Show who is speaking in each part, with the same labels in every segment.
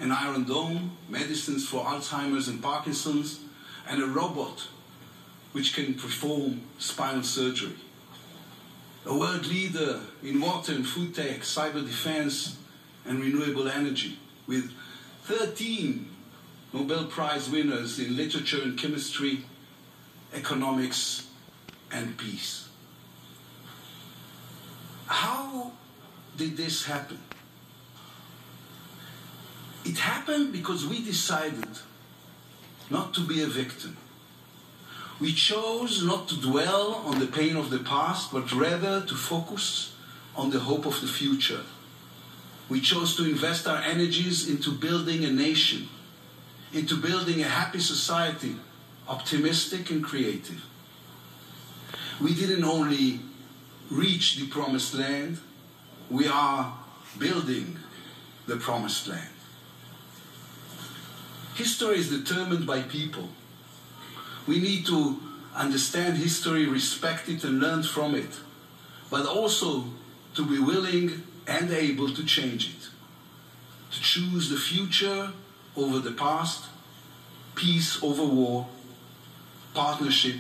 Speaker 1: an iron dome, medicines for Alzheimer's and Parkinson's, and a robot which can perform spinal surgery. A world leader in water and food tech, cyber defense, and renewable energy, with 13 Nobel Prize winners in literature and chemistry, economics, and peace. How did this happen? It happened because we decided not to be a victim. We chose not to dwell on the pain of the past, but rather to focus on the hope of the future. We chose to invest our energies into building a nation, into building a happy society, optimistic and creative. We didn't only reach the promised land, we are building the promised land. History is determined by people. We need to understand history, respect it, and learn from it, but also to be willing and able to change it, to choose the future over the past, peace over war, partnership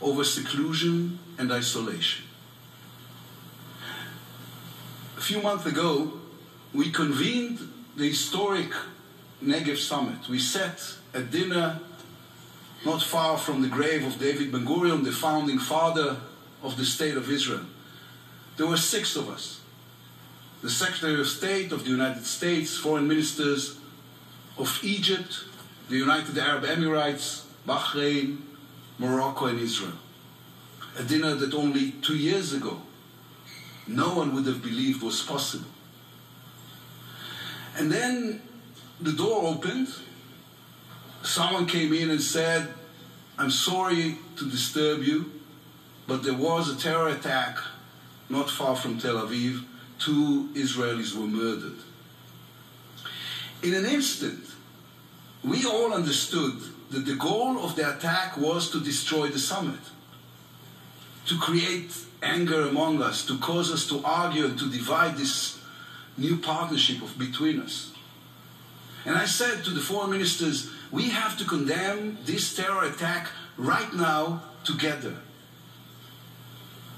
Speaker 1: over seclusion and isolation. A few months ago, we convened the historic Negev Summit. We sat at dinner not far from the grave of David Ben-Gurion, the founding father of the State of Israel. There were 6 of us: the Secretary of State of the United States, foreign ministers of Egypt, the United Arab Emirates, Bahrain, Morocco, and Israel. A dinner that only 2 years ago no one would have believed was possible. And then the door opened. Someone came in and said, "I'm sorry to disturb you, but there was a terror attack not far from Tel Aviv. 2 Israelis were murdered." In an instant, we all understood that the goal of the attack was to destroy the summit, to create anger among us, to cause us to argue and to divide this new partnership between us. And I said to the foreign ministers, we have to condemn this terror attack right now together.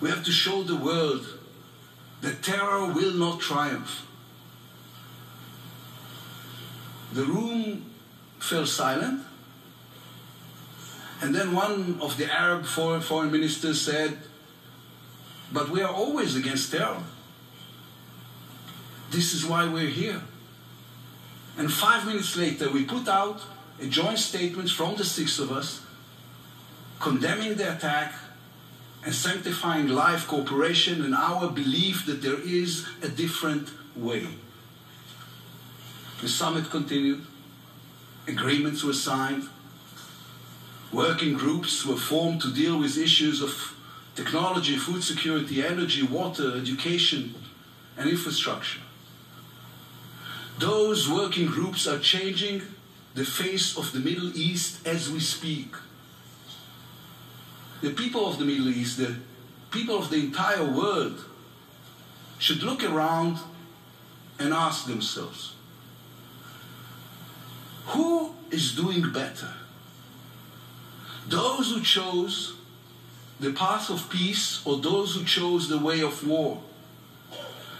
Speaker 1: We have to show the world that terror will not triumph. The room fell silent, and then one of the Arab foreign ministers said, "But we are always against terror. This is why we're here." And 5 minutes later, we put out a joint statement from the 6 of us, condemning the attack and sanctifying live cooperation and our belief that there is a different way. The summit continued. Agreements were signed. Working groups were formed to deal with issues of technology, food security, energy, water, education, and infrastructure. Those working groups are changing the face of the Middle East as we speak. The people of the Middle East, the people of the entire world, should look around and ask themselves, who is doing better? Those who chose the path of peace, or those who chose the way of war?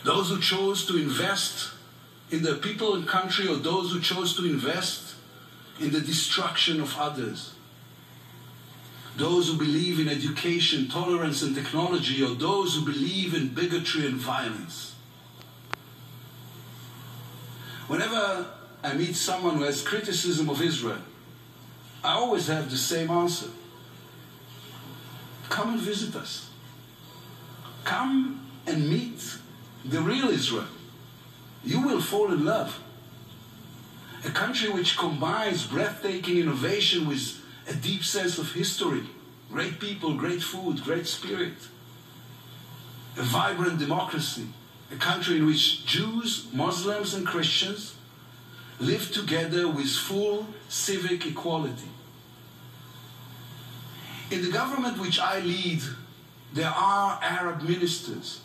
Speaker 1: Those who chose to invest in their people and country, or those who chose to invest in the destruction of others? Those who believe in education, tolerance, and technology, or those who believe in bigotry and violence? Whenever I meet someone who has criticism of Israel, I always have the same answer. Come and visit us. Come and meet the real Israel. You will fall in love. A country which combines breathtaking innovation with a deep sense of history, great people, great food, great spirit. A vibrant democracy, a country in which Jews, Muslims, and Christians live together with full civic equality. In the government which I lead, there are Arab ministers.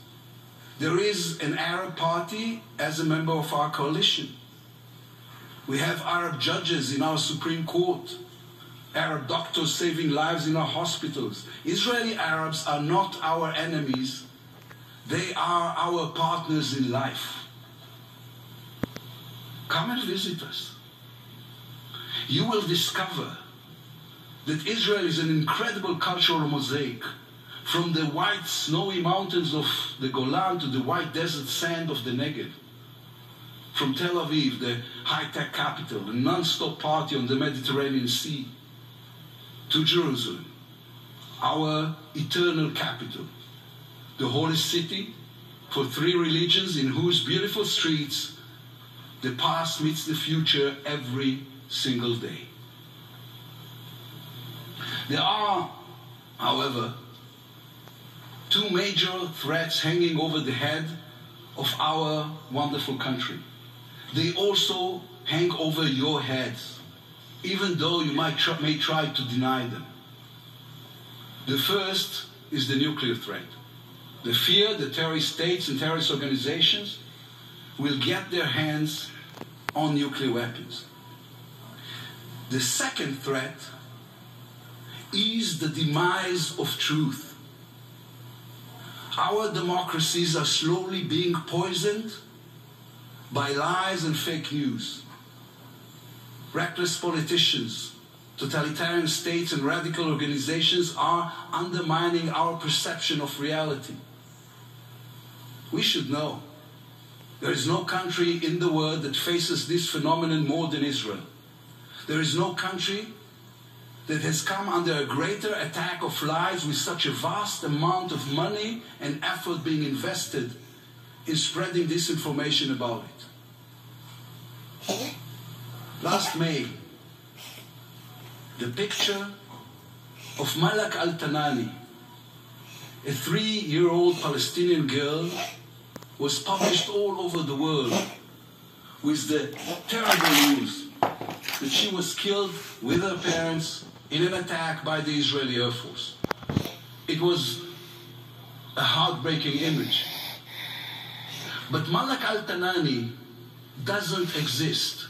Speaker 1: There is an Arab party as a member of our coalition. We have Arab judges in our Supreme Court, Arab doctors saving lives in our hospitals. Israeli Arabs are not our enemies. They are our partners in life. Come and visit us. You will discover that Israel is an incredible cultural mosaic, from the white snowy mountains of the Golan to the white desert sand of the Negev. From Tel Aviv, the high-tech capital, a non-stop party on the Mediterranean Sea, to Jerusalem, our eternal capital, the holy city for three religions in whose beautiful streets the past meets the future every single day. There are, however, two major threats hanging over the head of our wonderful country. They also hang over your heads, even though you may try to deny them. The first is the nuclear threat. The fear that terrorist states and terrorist organizations will get their hands on nuclear weapons. The second threat is the demise of truth. Our democracies are slowly being poisoned by lies and fake news. Reckless politicians, totalitarian states, and radical organizations are undermining our perception of reality. We should know there is no country in the world that faces this phenomenon more than Israel. There is no country that has come under a greater attack of lies with such a vast amount of money and effort being invested in spreading disinformation about it. Last May, the picture of Malak Al-Tanani, a 3-year-old Palestinian girl, was published all over the world with the terrible news that she was killed with her parents in an attack by the Israeli Air Force. It was a heartbreaking image. But Malak Al-Tanani doesn't exist.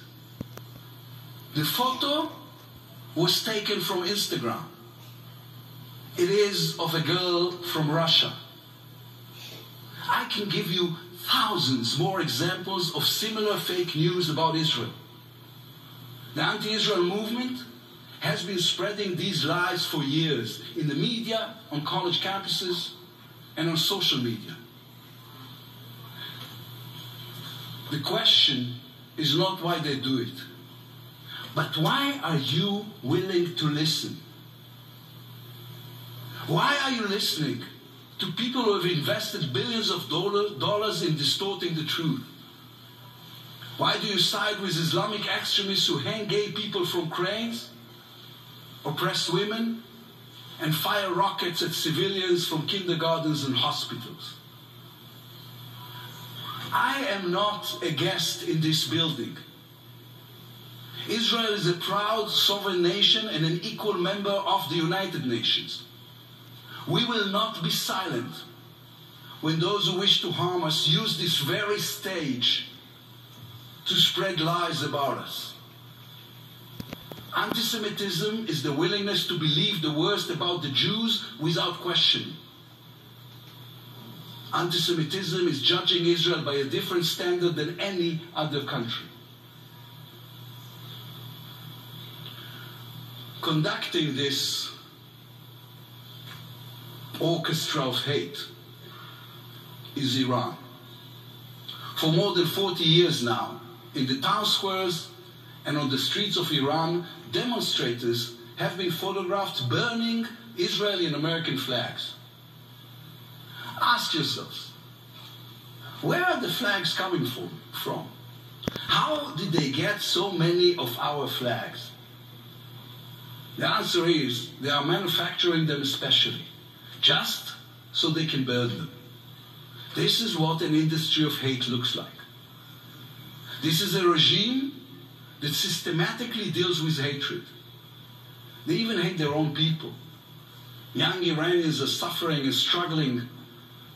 Speaker 1: The photo was taken from Instagram. It is of a girl from Russia. I can give you thousands more examples of similar fake news about Israel. The anti-Israel movement has been spreading these lies for years in the media, on college campuses, and on social media. The question is not why they do it, but why are you willing to listen? Why are you listening to people who have invested billions of dollars in distorting the truth? Why do you side with Islamic extremists who hang gay people from cranes, oppress women, and fire rockets at civilians from kindergartens and hospitals? I am not a guest in this building. Israel is a proud sovereign nation and an equal member of the United Nations. We will not be silent when those who wish to harm us use this very stage to spread lies about us. Anti-Semitism is the willingness to believe the worst about the Jews without question. Anti-Semitism is judging Israel by a different standard than any other country. Conducting this orchestra of hate is Iran. For more than 40 years now, in the town squares and on the streets of Iran, demonstrators have been photographed burning Israeli and American flags. Ask yourselves, where are the flags coming from? How did they get so many of our flags? The answer is they are manufacturing them especially, just so they can burn them. This is what an industry of hate looks like. This is a regime that systematically deals with hatred. They even hate their own people. Young Iranians are suffering and struggling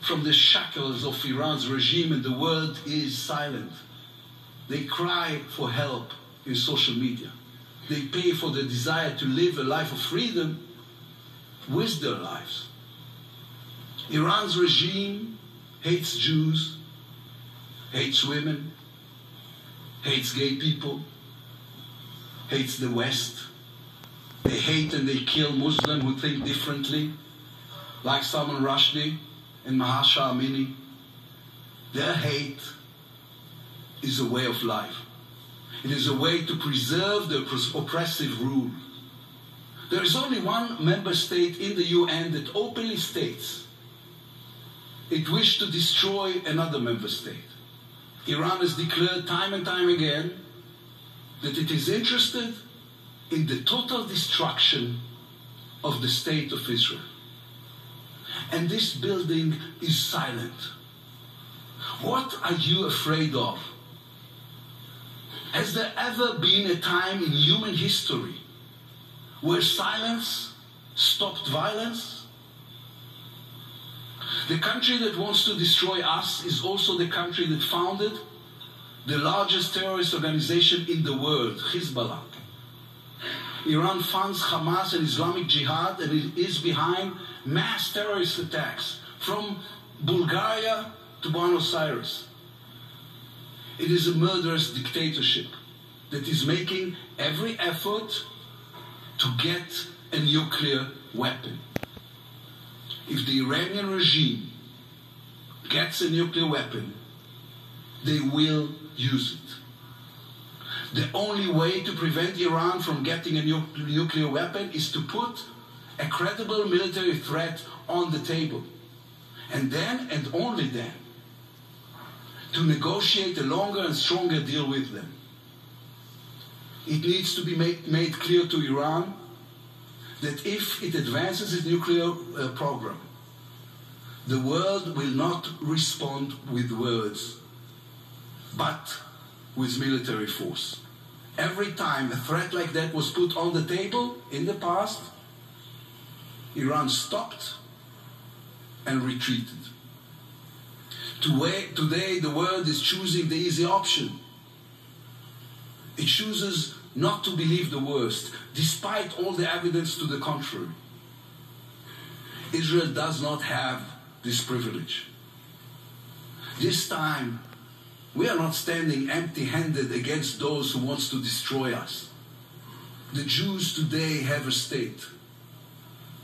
Speaker 1: from the shackles of Iran's regime, and the world is silent. They cry for help in social media. They pay for the desire to live a life of freedom with their lives. Iran's regime hates Jews, hates women, hates gay people, hates the West. They hate and they kill Muslims who think differently, like Salman Rushdie and Mahsa Amini. Their hate is a way of life. It is a way to preserve the oppressive rule. There is only one member state in the UN that openly states it wished to destroy another member state. Iran has declared time and time again that it is interested in the total destruction of the state of Israel. And this building is silent. What are you afraid of? Has there ever been a time in human history where silence stopped violence? The country that wants to destroy us is also the country that founded the largest terrorist organization in the world, Hezbollah. Iran funds Hamas and Islamic Jihad, and it is behind mass terrorist attacks from Bulgaria to Buenos Aires. It is a murderous dictatorship that is making every effort to get a nuclear weapon. If the Iranian regime gets a nuclear weapon, they will use it. The only way to prevent Iran from getting a nuclear weapon is to put a credible military threat on the table. And then, and only then, to negotiate a longer and stronger deal with them. It needs to be made clear to Iran that if it advances its nuclear program, the world will not respond with words, but with military force. Every time a threat like that was put on the table in the past, Iran stopped and retreated. Today, the world is choosing the easy option. It chooses not to believe the worst, despite all the evidence to the contrary. Israel does not have this privilege. This time, we are not standing empty-handed against those who want to destroy us. The Jews today have a state.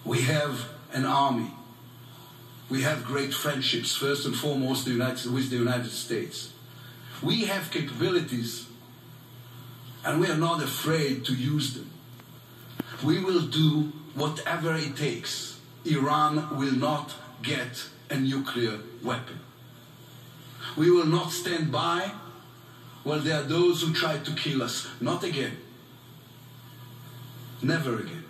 Speaker 1: We have an army. We have great friendships, first and foremost with the United States. We have capabilities, and we are not afraid to use them. We will do whatever it takes. Iran will not get a nuclear weapon. We will not stand by while there are those who try to kill us. Not again. Never again.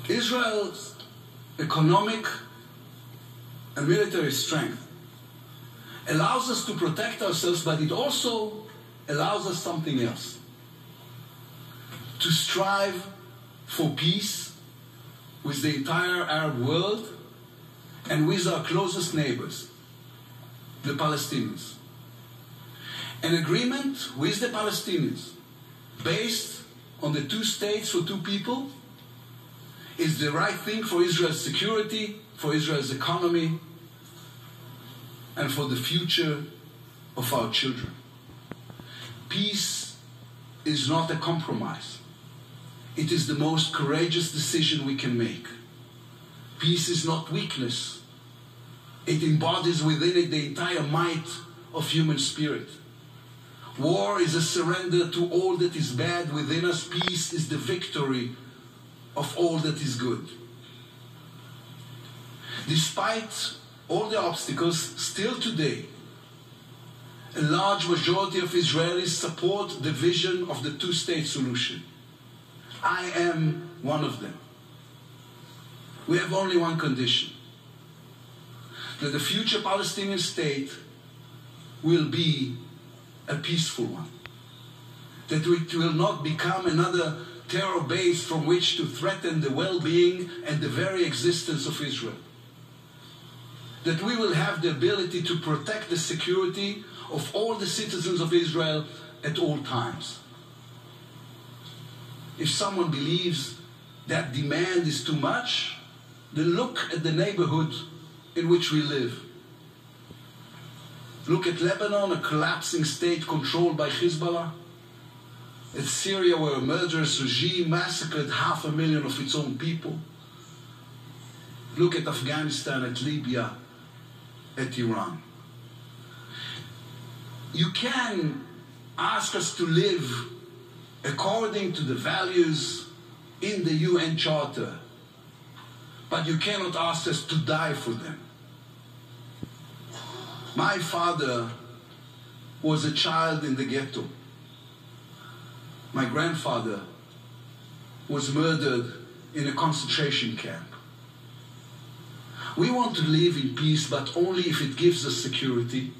Speaker 1: Israel's economic and military strength allows us to protect ourselves, but it also allows us something else. To strive for peace with the entire Arab world and with our closest neighbors, the Palestinians. An agreement with the Palestinians based on the 2 states for 2 people is the right thing for Israel's security, for Israel's economy, and for the future of our children. Peace is not a compromise. It is the most courageous decision we can make. Peace is not weakness. It embodies within it the entire might of human spirit. War is a surrender to all that is bad within us. Peace is the victory of all that is good. Despite all the obstacles, still today, a large majority of Israelis support the vision of the 2-state solution. I am one of them. We have only one condition: that the future Palestinian state will be a peaceful one. That it will not become another terror base from which to threaten the well-being and the very existence of Israel. that we will have the ability to protect the security of all the citizens of Israel at all times. If someone believes that demand is too much, then look at the neighborhood in which we live. Look at Lebanon, a collapsing state controlled by Hezbollah. At Syria, where a murderous regime massacred 500,000 of its own people. Look at Afghanistan, at Libya, at Iran. You can ask us to live according to the values in the UN Charter, but you cannot ask us to die for them. My father was a child in the ghetto. My grandfather was murdered in a concentration camp. We want to live in peace, but only if it gives us security,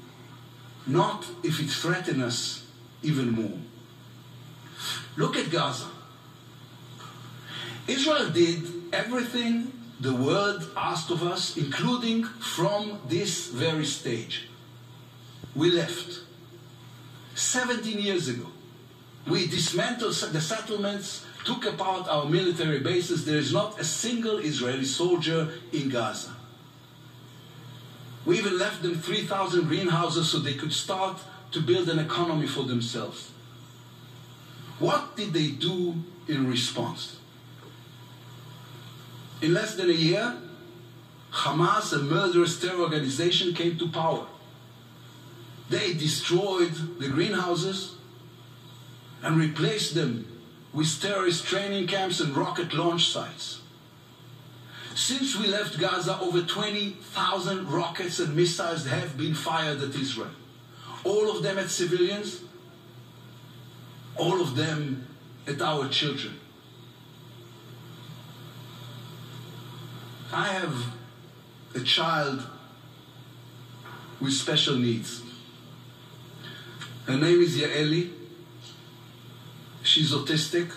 Speaker 1: not if it threatens us even more. Look at Gaza. Israel did everything the world asked of us, including from this very stage. We left 17 years ago. We dismantled the settlements, took apart our military bases. There is not a single Israeli soldier in Gaza. We even left them 3,000 greenhouses so they could start to build an economy for themselves. What did they do in response? In less than a year, Hamas, a murderous terror organization, came to power. They destroyed the greenhouses and replaced them with terrorist training camps and rocket launch sites. Since we left Gaza, over 20,000 rockets and missiles have been fired at Israel. All of them at civilians, all of them at our children. I have a child with special needs. Her name is Yair. She's autistic.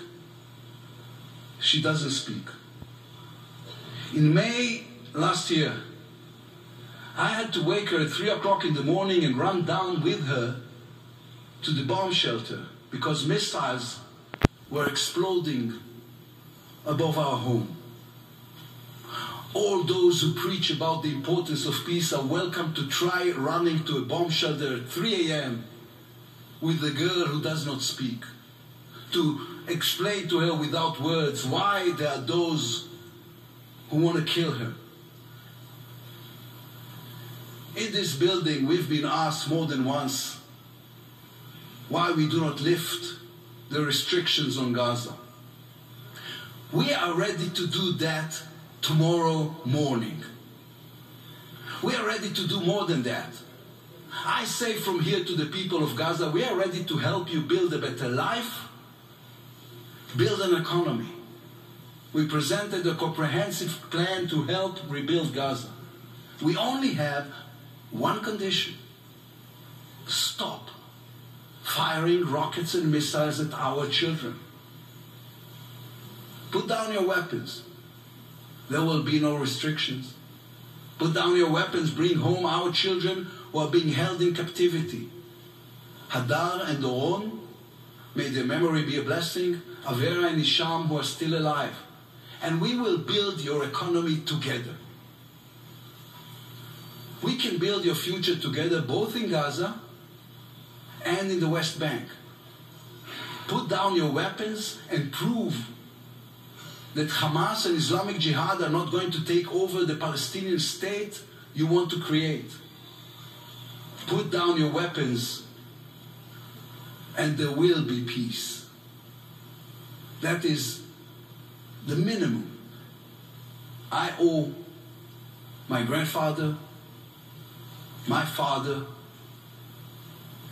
Speaker 1: She doesn't speak. In May last year, I had to wake her at 3 o'clock in the morning and run down with her to the bomb shelter because missiles were exploding above our home. All those who preach about the importance of peace are welcome to try running to a bomb shelter at 3 a.m. with a girl who does not speak, to explain to her without words why there are those who want to kill her. In this building, we've been asked more than once why we do not lift the restrictions on Gaza. We are ready to do that tomorrow morning. We are ready to do more than that. I say from here to the people of Gaza, we are ready to help you build a better life, build an economy. We presented a comprehensive plan to help rebuild Gaza. We only have one condition: stop firing rockets and missiles at our children. Put down your weapons. There will be no restrictions. Put down your weapons, bring home our children who are being held in captivity. Hadar and Doron, may their memory be a blessing. Avera and Isham, who are still alive. And we will build your economy together. We can build your future together both in Gaza and in the West Bank. Put down your weapons and prove that Hamas and Islamic Jihad are not going to take over the Palestinian state you want to create. Put down your weapons and there will be peace. That is the minimum I owe my grandfather, my father,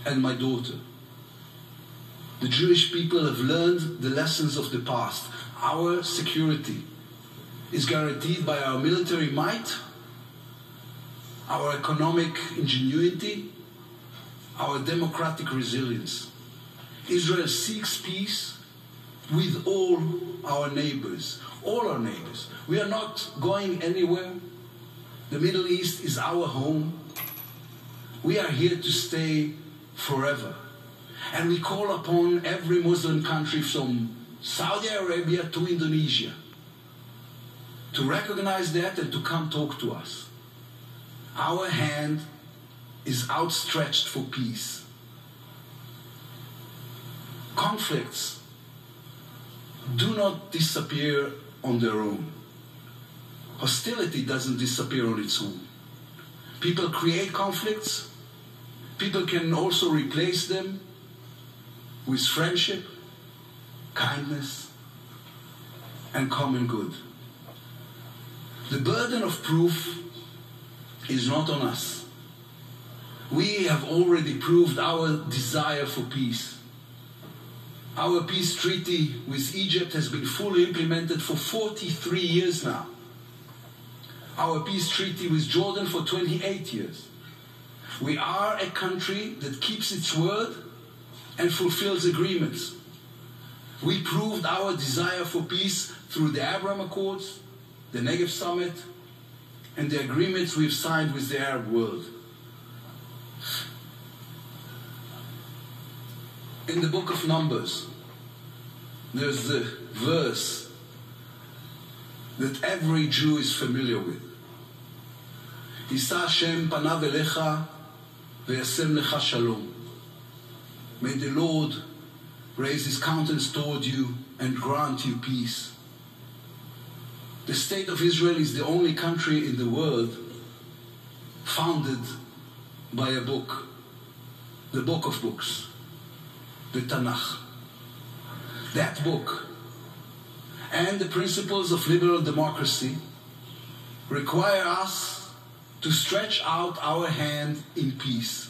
Speaker 1: and my daughter. The Jewish people have learned the lessons of the past. Our security is guaranteed by our military might, our economic ingenuity, our democratic resilience. Israel seeks peace with all our neighbors. We are not going anywhere. The Middle East is our home. We are here to stay forever. And we call upon every Muslim country from Saudi Arabia to Indonesia to recognize that and to come talk to us. Our hand is outstretched for peace. Conflicts do not disappear on their own. Hostility doesn't disappear on its own. People create conflicts. People can also replace them with friendship, kindness, and common good. The burden of proof is not on us. We have already proved our desire for peace. Our peace treaty with Egypt has been fully implemented for 43 years now. Our peace treaty with Jordan for 28 years. We are a country that keeps its word and fulfills agreements. We proved our desire for peace through the Abraham Accords, the Negev Summit, and the agreements we've signed with the Arab world. In the book of Numbers, there's the verse that every Jew is familiar with. Yisa Hashem panav elecha v'yasem lecha shalom. May the Lord raise his countenance toward you and grant you peace. The state of Israel is the only country in the world founded by a book, the book of books, the Tanakh. That book and the principles of liberal democracy require us to stretch out our hand in peace.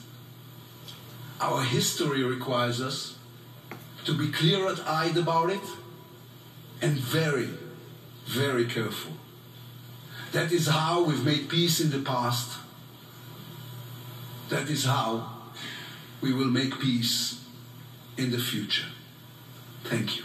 Speaker 1: Our history requires us to be clear-eyed about it and very, very careful. That is how we've made peace in the past. That is how we will make peace in the future. Thank you.